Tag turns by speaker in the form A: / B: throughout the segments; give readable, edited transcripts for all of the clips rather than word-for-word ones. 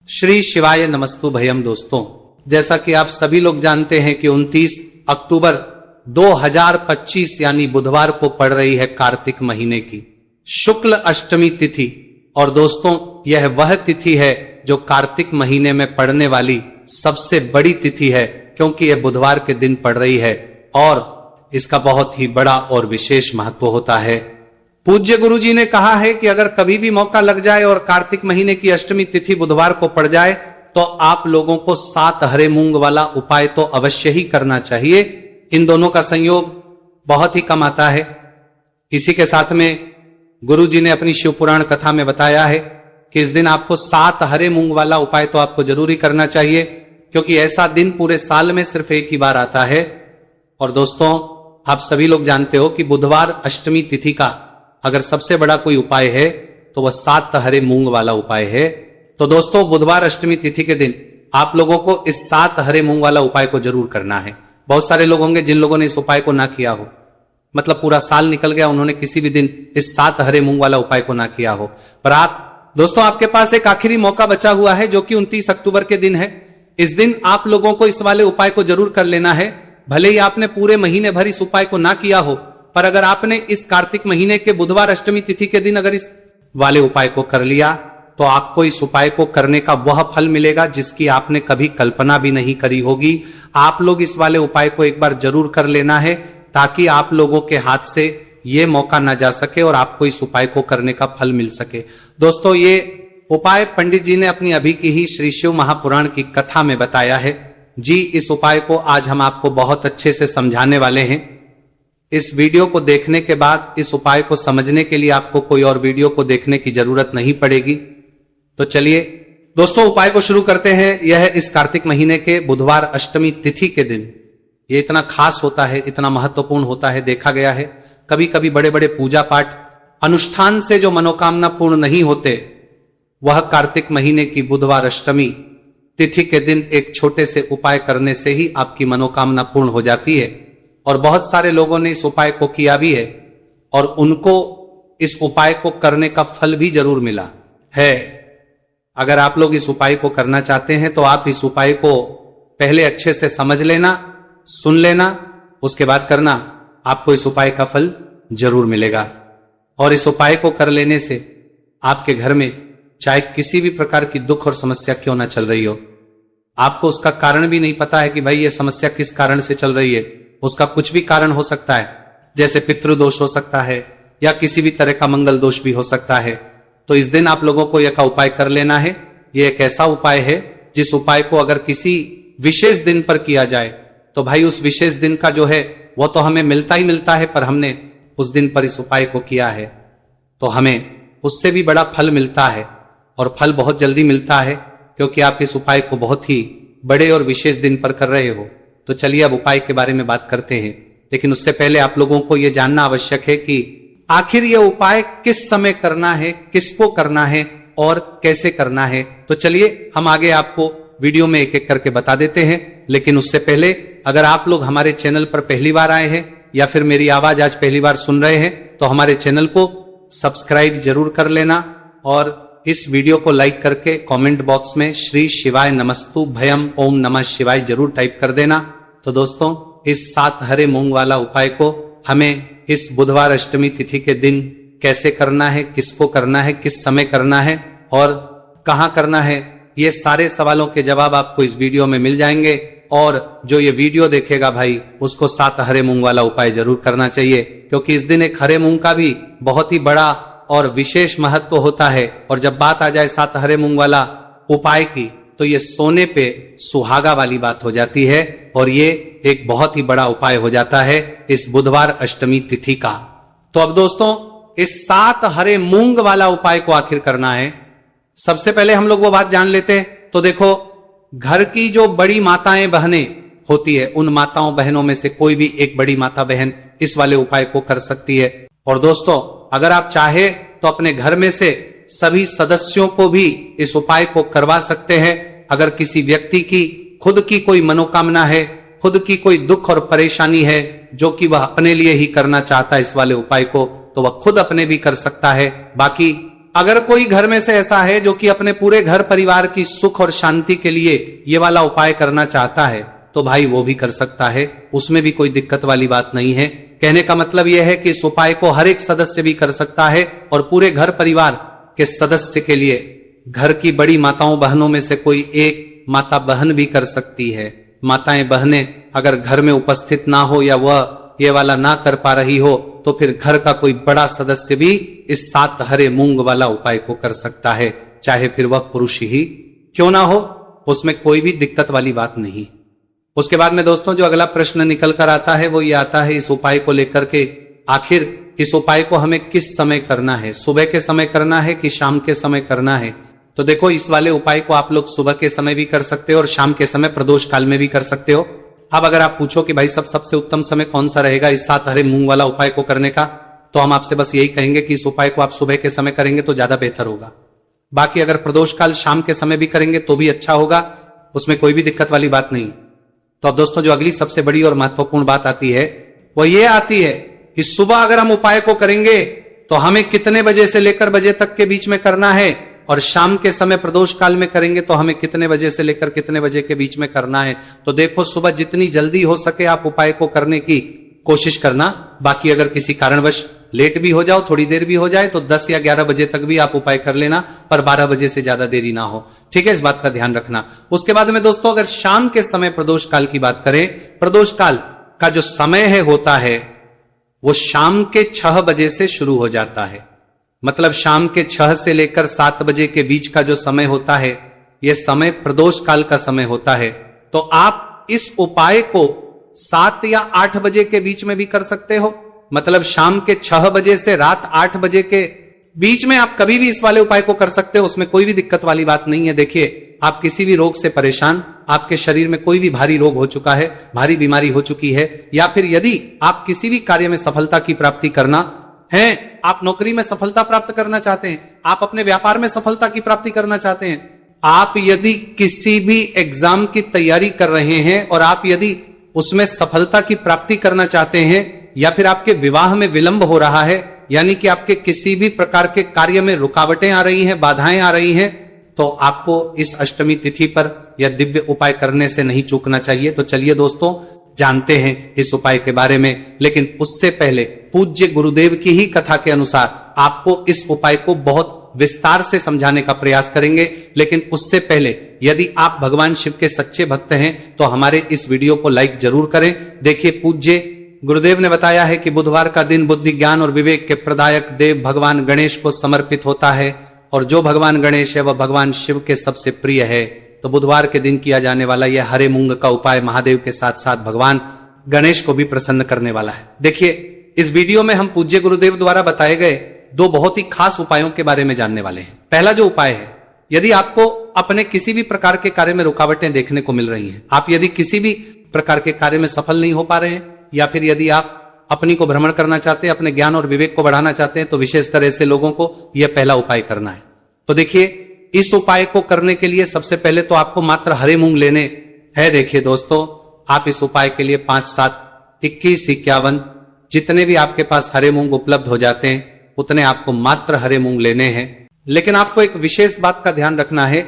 A: श्री शिवाय नमस्तु भयम। दोस्तों, जैसा कि आप सभी लोग जानते हैं कि 29 अक्टूबर 2025 यानी बुधवार को पड़ रही है कार्तिक महीने की शुक्ल अष्टमी तिथि। और दोस्तों, यह वह तिथि है जो कार्तिक महीने में पड़ने वाली सबसे बड़ी तिथि है, क्योंकि यह बुधवार के दिन पड़ रही है और इसका बहुत ही बड़ा और विशेष महत्व होता है। पूज्य गुरु जी ने कहा है कि अगर कभी भी मौका लग जाए और कार्तिक महीने की अष्टमी तिथि बुधवार को पड़ जाए तो आप लोगों को 7 हरे मूंग वाला उपाय तो अवश्य ही करना चाहिए। इन दोनों का संयोग बहुत ही कम आता है। इसी के साथ में गुरु जी ने अपनी शिव पुराण कथा में बताया है कि इस दिन आपको 7 हरे मूंग वाला उपाय तो आपको जरूर ही करना चाहिए, क्योंकि ऐसा दिन पूरे साल में सिर्फ एक ही बार आता है। और दोस्तों, आप सभी लोग जानते हो कि बुधवार अष्टमी तिथि का अगर सबसे बड़ा कोई उपाय है तो वह 7 हरे मूंग वाला उपाय है। तो दोस्तों, बुधवार अष्टमी तिथि के दिन आप लोगों को इस 7 हरे मूंग वाला उपाय को जरूर करना है। बहुत सारे लोग होंगे जिन लोगों ने इस उपाय को ना किया हो, मतलब पूरा साल निकल गया, उन्होंने किसी भी दिन इस 7 हरे मूंग वाला उपाय को ना किया हो। पर आप दोस्तों, आपके पास एक आखिरी मौका बचा हुआ है जो कि 29 अक्टूबर के दिन है। इस दिन आप लोगों को इस वाले उपाय को जरूर कर लेना है। भले ही आपने पूरे महीने भर इस उपाय को ना किया हो, पर अगर आपने इस कार्तिक महीने के बुधवार अष्टमी तिथि के दिन अगर इस वाले उपाय को कर लिया तो आपको इस उपाय को करने का वह फल मिलेगा जिसकी आपने कभी कल्पना भी नहीं करी होगी। आप लोग इस वाले उपाय को एक बार जरूर कर लेना है, ताकि आप लोगों के हाथ से यह मौका ना जा सके और आपको इस उपाय को करने का फल मिल सके। दोस्तों, ये उपाय पंडित जी ने अपनी अभी की ही श्री शिव महापुराण की कथा में बताया है जी। इस उपाय को आज हम आपको बहुत अच्छे से समझाने वाले हैं। इस वीडियो को देखने के बाद इस उपाय को समझने के लिए आपको कोई और वीडियो को देखने की जरूरत नहीं पड़ेगी। तो चलिए दोस्तों, उपाय को शुरू करते हैं। यह इस कार्तिक महीने के बुधवार अष्टमी तिथि के दिन यह इतना खास होता है, इतना महत्वपूर्ण होता है। देखा गया है कभी कभी बड़े बड़े पूजा पाठ अनुष्ठान से जो मनोकामना पूर्ण नहीं होते, वह कार्तिक महीने की बुधवार अष्टमी तिथि के दिन एक छोटे से उपाय करने से ही आपकी मनोकामना पूर्ण हो जाती है। और बहुत सारे लोगों ने इस उपाय को किया भी है और उनको इस उपाय को करने का फल भी जरूर मिला है। अगर आप लोग इस उपाय को करना चाहते हैं तो आप इस उपाय को पहले अच्छे से समझ लेना, सुन लेना, उसके बाद करना। आपको इस उपाय का फल जरूर मिलेगा। और इस उपाय को कर लेने से आपके घर में चाहे किसी भी प्रकार की दुख और समस्या क्यों ना चल रही हो, आपको उसका कारण भी नहीं पता है कि भाई ये समस्या किस कारण से चल रही है, उसका कुछ भी कारण हो सकता है। जैसे पितृदोष हो सकता है या किसी भी तरह का मंगल दोष भी हो सकता है। तो इस दिन आप लोगों को यह का उपाय कर लेना है। यह एक ऐसा उपाय है जिस उपाय को अगर किसी विशेष दिन पर किया जाए तो भाई उस विशेष दिन का जो है वो तो हमें मिलता ही मिलता है, पर हमने उस दिन पर इस उपाय को किया है तो हमें उससे भी बड़ा फल मिलता है। और फल बहुत जल्दी मिलता है, क्योंकि आप इस उपाय को बहुत ही बड़े और विशेष दिन पर कर रहे हो। तो चलिए अब उपाय के बारे में बात करते हैं। लेकिन उससे पहले आप लोगों को यह जानना आवश्यक है कि आखिर यह उपाय किस समय करना है, किसको करना है और कैसे करना है। तो चलिए हम आगे आपको वीडियो में एक एक करके बता देते हैं। लेकिन उससे पहले अगर आप लोग हमारे चैनल पर पहली बार आए हैं या फिर मेरी आवाज आज पहली बार सुन रहे हैं तो हमारे चैनल को सब्सक्राइब जरूर कर लेना और इस वीडियो को लाइक करके कमेंट बॉक्स में श्री शिवाय नमस्तु भयम ओम नमः शिवाय जरूर टाइप कर देना। तो दोस्तों, इस 7 हरे मूंग वाला उपाय को हमें इस बुधवार अष्टमी तिथि के दिन कैसे करना है, किसको करना है, किस समय करना है और कहां करना है, ये सारे सवालों के जवाब आपको इस वीडियो में मिल जाएंगे। और जो ये वीडियो देखेगा भाई, उसको 7 हरे मूंग वाला उपाय जरूर करना चाहिए, क्योंकि इस दिन एक हरे मूंग का भी बहुत ही बड़ा और विशेष महत्व होता है। और जब बात आ जाए 7 हरे मूंग वाला उपाय की, तो ये सोने पे सुहागा वाली बात हो जाती है और ये एक बहुत ही बड़ा उपाय हो जाता है इस बुधवार अष्टमी तिथि का। तो अब दोस्तों, इस 7 हरे मूंग वाला उपाय को आखिर करना है। सबसे पहले हम लोग वो बात जान लेते हैं। तो देखो, घर की जो बड़ी माताएं बहनें होती है, उन माताओं बहनों में से कोई भी एक बड़ी माता बहन इस वाले उपाय को कर सकती है। और दोस्तों, अगर आप चाहे तो अपने घर में से सभी सदस्यों को भी इस उपाय को करवा सकते हैं। अगर किसी व्यक्ति की खुद की कोई मनोकामना है, खुद की कोई दुख और परेशानी है जो कि वह अपने लिए ही करना चाहता है इस वाले उपाय को, तो वह खुद अपने भी कर सकता है। बाकी अगर कोई घर में से ऐसा है जो कि अपने पूरे घर परिवार की सुख और शांति के लिए ये वाला उपाय करना चाहता है तो भाई वो भी कर सकता है, उसमें भी कोई दिक्कत वाली बात नहीं है। कहने का मतलब यह है कि इस उपाय को हर एक सदस्य भी कर सकता है और पूरे घर परिवार के सदस्य के लिए घर की बड़ी माताओं बहनों में से कोई एक माता बहन भी कर सकती है। माताएं बहनें अगर घर में उपस्थित ना हो या वह ये वाला ना कर पा रही हो तो फिर घर का कोई बड़ा सदस्य भी इस 7 हरे मूंग वाला उपाय को कर सकता है, चाहे फिर वह पुरुष ही क्यों ना हो, उसमें कोई भी दिक्कत वाली बात नहीं। उसके बाद में दोस्तों जो अगला प्रश्न निकल कर आता है वो ये आता है इस उपाय को लेकर के, आखिर इस उपाय को हमें किस समय करना है, सुबह के समय करना है कि शाम के समय करना है। तो देखो इस वाले उपाय को आप लोग सुबह के समय भी कर सकते हो और शाम के समय प्रदोष काल में भी कर सकते हो। अब अगर आप पूछो कि भाई सबसे उत्तम समय कौन सा रहेगा इस 7 हरे मूंग वाला उपाय को करने का, तो हम आपसे बस यही कहेंगे कि इस उपाय को आप सुबह के समय करेंगे तो ज्यादा बेहतर होगा। बाकी अगर प्रदोष काल शाम के समय भी करेंगे तो भी अच्छा होगा, उसमें कोई भी दिक्कत वाली बात नहीं। तो अब दोस्तों जो अगली सबसे बड़ी और महत्वपूर्ण बात आती है वो ये आती है कि सुबह अगर हम उपाय को करेंगे तो हमें कितने बजे से लेकर बजे तक के बीच में करना है, और शाम के समय प्रदोष काल में करेंगे तो हमें कितने बजे से लेकर कितने बजे के बीच में करना है। तो देखो सुबह जितनी जल्दी हो सके आप उपाय को करने की कोशिश करना। बाकी अगर किसी कारणवश लेट भी हो जाओ, थोड़ी देर भी हो जाए तो 10 या 11 बजे तक भी आप उपाय कर लेना, पर 12 बजे से ज्यादा देरी ना हो, ठीक है, इस बात का ध्यान रखना। उसके बाद में दोस्तों अगर शाम के समय प्रदोष काल की बात करें, प्रदोष काल का जो समय है होता है वो शाम के 6 बजे से शुरू हो जाता है। मतलब शाम के 6 से लेकर 7 बजे के बीच का जो समय होता है यह समय प्रदोष काल का समय होता है। तो आप इस उपाय को 7 या 8 बजे के बीच में भी कर सकते हो। मतलब शाम के 6 बजे से रात 8 बजे के बीच में आप कभी भी इस वाले उपाय को कर सकते हो, उसमें कोई भी दिक्कत वाली बात नहीं है। देखिए आप किसी भी रोग से परेशान, आपके शरीर में कोई भी भारी रोग हो चुका है, भारी बीमारी हो चुकी है, या फिर यदि आप किसी भी कार्य में सफलता की प्राप्ति करना है, आप नौकरी में सफलता प्राप्त करना चाहते हैं, आप अपने व्यापार में सफलता की प्राप्ति करना चाहते हैं, आप यदि किसी भी एग्जाम की तैयारी कर रहे हैं और आप यदि उसमें सफलता की प्राप्ति करना चाहते हैं, या फिर आपके विवाह में विलंब हो रहा है, यानी कि आपके किसी भी प्रकार के कार्य में रुकावटें आ रही हैं, बाधाएं आ रही हैं, तो आपको इस अष्टमी तिथि पर यह दिव्य उपाय करने से नहीं चूकना चाहिए। तो चलिए दोस्तों जानते हैं इस उपाय के बारे में, लेकिन उससे पहले पूज्य गुरुदेव की ही कथा के अनुसार आपको इस उपाय को बहुत विस्तार से समझाने का प्रयास करेंगे। लेकिन उससे पहले यदि आप भगवान शिव के सच्चे भक्त हैं तो हमारे इस वीडियो को लाइक जरूर करें। देखिए पूज्य गुरुदेव ने बताया है कि बुधवार का दिन बुद्धि ज्ञान और विवेक के प्रदायक देव भगवान गणेश को समर्पित होता है, और जो भगवान गणेश है वह भगवान शिव के सबसे प्रिय है। तो बुधवार के दिन किया जाने वाला यह हरे मूंग का उपाय महादेव के साथ साथ भगवान गणेश को भी प्रसन्न करने वाला है। देखिए इस वीडियो में हम पूज्य गुरुदेव द्वारा बताए गए 2 बहुत ही खास उपायों के बारे में जानने वाले हैं। पहला जो उपाय है, यदि आपको अपने किसी भी प्रकार के कार्य में रुकावटें देखने को मिल रही हैं, आप यदि किसी भी प्रकार के कार्य में सफल नहीं हो पा रहे हैं, या फिर यदि आप अपनी को भ्रमण करना चाहते हैं, अपने ज्ञान और विवेक को बढ़ाना चाहते हैं, तो विशेष तरह से लोगों को यह पहला उपाय करना है। तो देखिए इस उपाय को करने के लिए सबसे पहले तो आपको मात्र हरे मूंग लेने हैं। देखिए दोस्तों आप इस उपाय के लिए 5, 7, 21, 51 जितने भी आपके पास हरे मूंग उपलब्ध हो जाते हैं उतने आपको मात्र हरे मूंग लेने हैं। लेकिन आपको एक विशेष बात का ध्यान रखना है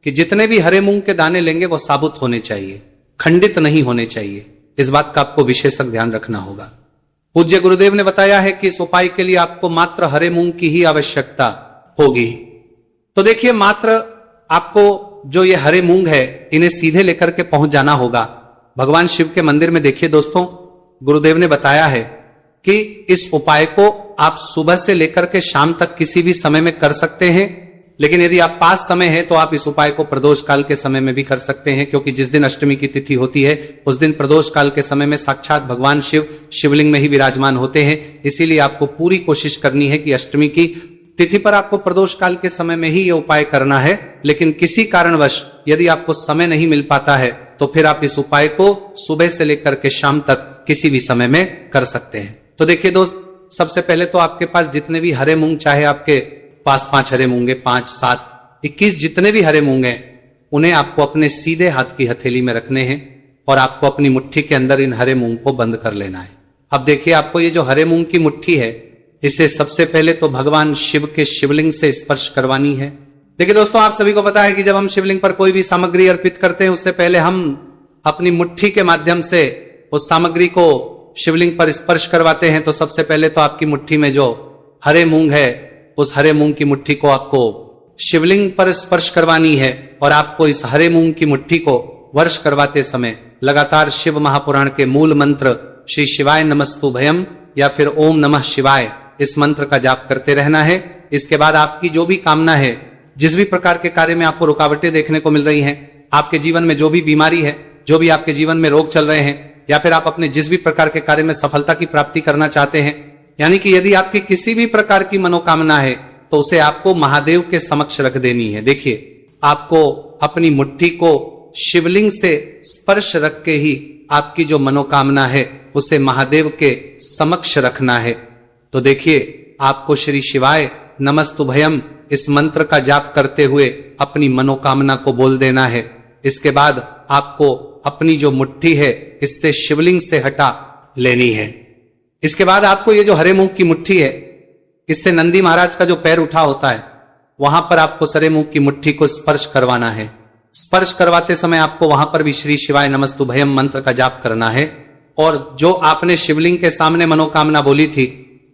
A: कि जितने भी हरे मूंग के दाने लेंगे वो साबुत होने चाहिए, खंडित नहीं होने चाहिए। इस बात का आपको विशेषक ध्यान रखना होगा। पूज्य गुरुदेव ने बताया है कि इस उपाय के लिए आपको मात्र हरे मूंग की ही आवश्यकता होगी। तो देखिए मात्र आपको जो ये हरे मूंग है इन्हें सीधे लेकर के पहुंच जाना होगा भगवान शिव के मंदिर में। देखिए दोस्तों गुरुदेव ने बताया है कि इस उपाय को आप सुबह से लेकर के शाम तक किसी भी समय में कर सकते हैं, लेकिन यदि आप पास समय है तो आप इस उपाय को प्रदोष काल के समय में भी कर सकते हैं, क्योंकि जिस दिन अष्टमी की तिथि होती है उस दिन प्रदोष काल के समय में साक्षात भगवान शिव शिवलिंग में ही विराजमान होते हैं। इसीलिए आपको पूरी कोशिश करनी है कि अष्टमी की तिथि पर आपको प्रदोष काल के समय में ही यह उपाय करना है। लेकिन किसी कारणवश यदि आपको समय नहीं मिल पाता है तो फिर आप इस उपाय को सुबह से लेकर के शाम तक किसी भी समय में कर सकते हैं। तो देखिए दोस्त सबसे पहले तो आपके पास जितने भी हरे मूंग, चाहे आपके पास 5 हरे मूंगे, 5, 7, 21 जितने भी हरे मूंग हैं, उन्हें आपको अपने सीधे हाथ की हथेली में रखने हैं और आपको अपनी मुट्ठी के अंदर इन हरे मूंग को बंद कर लेना है। अब देखिए आपको ये जो हरे मूंग की मुट्ठी है इसे सबसे पहले तो भगवान शिव के शिवलिंग से स्पर्श करवानी है। देखिए दोस्तों, आप सभी को पता है कि जब हम शिवलिंग पर कोई भी सामग्री अर्पित करते हैं, उससे पहले हम अपनी मुट्ठी के माध्यम से उस सामग्री को शिवलिंग पर स्पर्श करवाते हैं। तो सबसे पहले तो आपकी मुट्ठी में जो हरे मूंग है, उस हरे मूंग की मुट्ठी को आपको शिवलिंग पर स्पर्श करवानी है। और आपको इस हरे मूंग की मुट्ठी को वर्ष करवाते समय लगातार शिव महापुराण के मूल मंत्र श्री शिवाय नमस्तु भयम या फिर ओम नमः शिवाय, इस मंत्र का जाप करते रहना है। इसके बाद आपकी जो भी कामना है, जिस भी प्रकार के कार्य में आपको रुकावटें देखने को मिल रही हैं, आपके जीवन में जो भी बीमारी है, जो भी आपके जीवन में रोग चल रहे हैं, या फिर आप अपने जिस भी प्रकार के कार्य में सफलता की प्राप्ति करना चाहते हैं, यानी कि यदि आपकी किसी भी प्रकार की मनोकामना है तो उसे आपको महादेव के समक्ष रख देनी है। देखिए, आपको अपनी मुट्ठी को शिवलिंग से स्पर्श रख के ही आपकी जो मनोकामना है उसे महादेव के समक्ष रखना है। तो देखिए, आपको श्री शिवाय नमस्तुभयम इस मंत्र का जाप करते हुए अपनी मनोकामना को बोल देना है। इसके बाद आपको अपनी जो मुट्ठी है इससे शिवलिंग से हटा लेनी है। इसके बाद आपको ये जो हरे मूंग की मुट्ठी है, इससे नंदी महाराज का जो पैर उठा होता है, वहां पर आपको हरे मूंग की मुट्ठी को स्पर्श करवाना है। स्पर्श करवाते समय आपको वहां पर भी श्री शिवाय नमस्तुभयम मंत्र का जाप करना है। और जो आपने शिवलिंग के सामने मनोकामना बोली थी,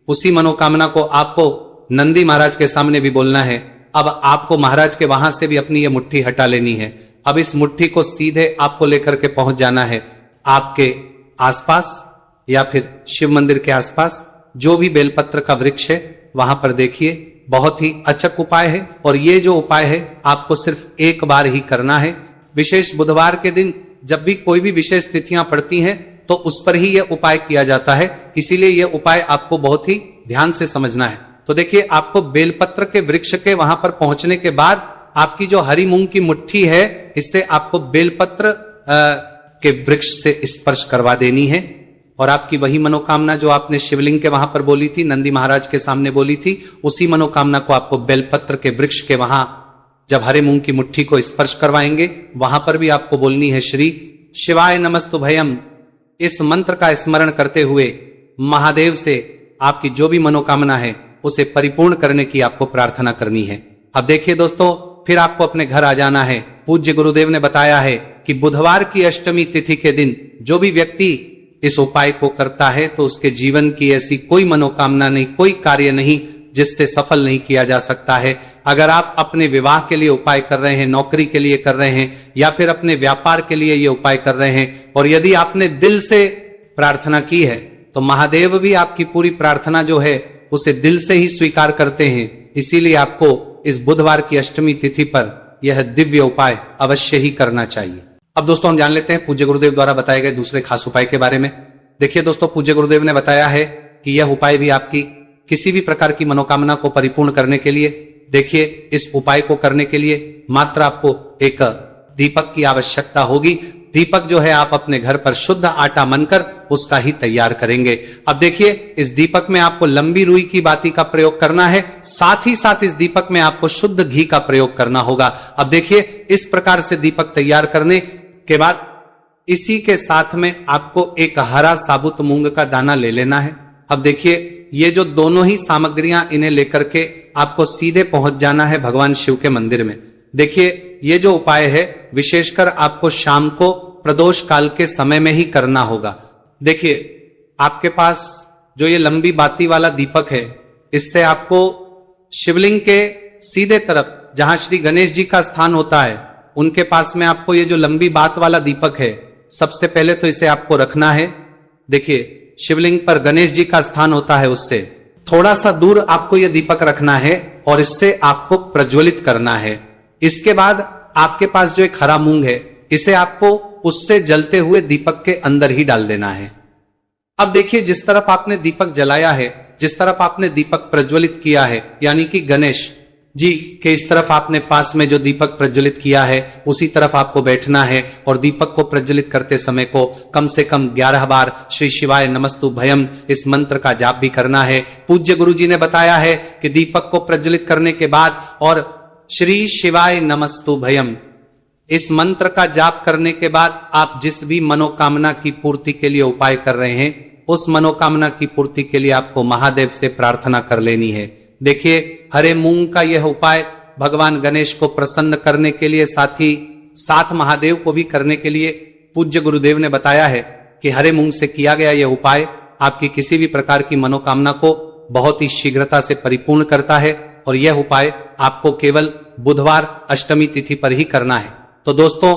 A: उसी मनोकामना को आपको नंदी महाराज के सामने भी बोलना है। अब आपको महाराज के वहां से भी अपनी ये मुट्ठी हटा लेनी है। अब इस मुट्ठी को सीधे आपको लेकर के पहुंच जाना है आपके आसपास या फिर शिव मंदिर के आसपास जो भी बेलपत्र का वृक्ष है, वहां पर देखिए। बहुत ही अचक उपाय है और ये जो उपाय है आपको सिर्फ एक बार ही करना है। विशेष बुधवार के दिन जब भी कोई भी विशेष तिथियां पड़ती हैं तो उस पर ही यह उपाय किया जाता है, इसीलिए यह उपाय आपको बहुत ही ध्यान से समझना है। तो देखिए, आपको बेलपत्र के वृक्ष के वहां पर पहुंचने के बाद आपकी जो हरी मूंग की मुट्ठी है, इससे आपको बेलपत्र के वृक्ष से स्पर्श करवा देनी है। और आपकी वही मनोकामना जो आपने शिवलिंग के वहां पर बोली थी, नंदी महाराज के सामने बोली थी, उसी मनोकामना को आपको बेलपत्र के वृक्ष के वहां जब हरे मूंग की मुट्ठी को स्पर्श करवाएंगे, वहां पर भी आपको बोलनी है श्री शिवाय नमस्तुभयम। इस मंत्र का स्मरण करते हुए महादेव से आपकी जो भी मनोकामना है उसे परिपूर्ण करने की आपको प्रार्थना करनी है। अब देखिए दोस्तों, फिर आपको अपने घर आ जाना है। पूज्य गुरुदेव ने बताया है कि बुधवार की अष्टमी तिथि के दिन जो भी व्यक्ति इस उपाय को करता है तो उसके जीवन की ऐसी कोई मनोकामना नहीं, कोई कार्य नहीं जिससे सफल नहीं किया जा सकता है। अगर आप अपने विवाह के लिए उपाय कर रहे हैं, नौकरी के लिए कर रहे हैं, या फिर अपने व्यापार के लिए ये उपाय कर रहे हैं, और यदि आपने दिल से प्रार्थना की है तो महादेव भी आपकी पूरी प्रार्थना जो है उसे दिल से ही स्वीकार करते हैं। इसीलिए आपको इस बुधवार की अष्टमी तिथि पर यह दिव्य उपाय अवश्य ही करना चाहिए। अब दोस्तों, हम जान लेते हैं पूज्य गुरुदेव द्वारा बताए गए दूसरे खास उपाय के बारे में। देखिए दोस्तों, पूज्य गुरुदेव ने बताया है कि यह उपाय भी आपकी किसी भी प्रकार की मनोकामना को परिपूर्ण करने के लिए, देखिए, इस उपाय को करने के लिए मात्र आपको एक दीपक की आवश्यकता होगी। दीपक जो है आप अपने घर पर शुद्ध आटा मनकर उसका ही तैयार करेंगे। अब देखिए, इस दीपक में आपको लंबी रुई की बाती का प्रयोग करना है, साथ ही साथ इस दीपक में आपको शुद्ध घी का प्रयोग करना होगा। अब देखिए, इस प्रकार से दीपक तैयार करने के बाद इसी के साथ में आपको एक हरा साबुत मूंग का दाना ले लेना है। अब देखिए, ये जो दोनों ही सामग्रियां, इन्हें लेकर के आपको सीधे पहुंच जाना है भगवान शिव के मंदिर में। देखिए, ये जो उपाय है विशेषकर आपको शाम को प्रदोष काल के समय में ही करना होगा। देखिए, आपके पास जो ये लंबी बाती वाला दीपक है, इससे आपको शिवलिंग के सीधे तरफ जहां श्री गणेश जी का स्थान होता है, उनके पास में आपको ये जो लंबी बात वाला दीपक है, सबसे पहले तो इसे आपको रखना है। देखिए, शिवलिंग पर गणेश जी का स्थान होता है, उससे थोड़ा सा दूर आपको यह दीपक रखना है और इससे आपको प्रज्वलित करना है। इसके बाद आपके पास जो एक हरा मूंग है, इसे आपको उससे जलते हुए दीपक के अंदर ही डाल देना है। अब देखिए, जिस तरफ आपने दीपक जलाया है, जिस तरफ आपने दीपक प्रज्वलित किया है, यानी कि गणेश जी के इस तरफ आपने पास में जो दीपक प्रज्वलित किया है उसी तरफ आपको बैठना है और दीपक को प्रज्वलित करते समय को कम से कम 11 बार श्री शिवाय नमस्तुभयम इस मंत्र का जाप भी करना है। पूज्य गुरु जी ने बताया है कि दीपक को प्रज्वलित करने के बाद और श्री शिवाय नमस्तुभयम इस मंत्र का जाप करने के बाद आप जिस भी मनोकामना की पूर्ति के लिए उपाय कर रहे हैं, उस मनोकामना की पूर्ति के लिए आपको महादेव से प्रार्थना कर लेनी है। देखिए, हरे मूंग का यह उपाय भगवान गणेश को प्रसन्न करने के लिए, साथ ही साथ महादेव को भी करने के लिए पूज्य गुरुदेव ने बताया है कि हरे मूंग से किया गया यह उपाय आपकी किसी भी प्रकार की मनोकामना को बहुत ही शीघ्रता से परिपूर्ण करता है। और यह उपाय आपको केवल बुधवार अष्टमी तिथि पर ही करना है। तो दोस्तों,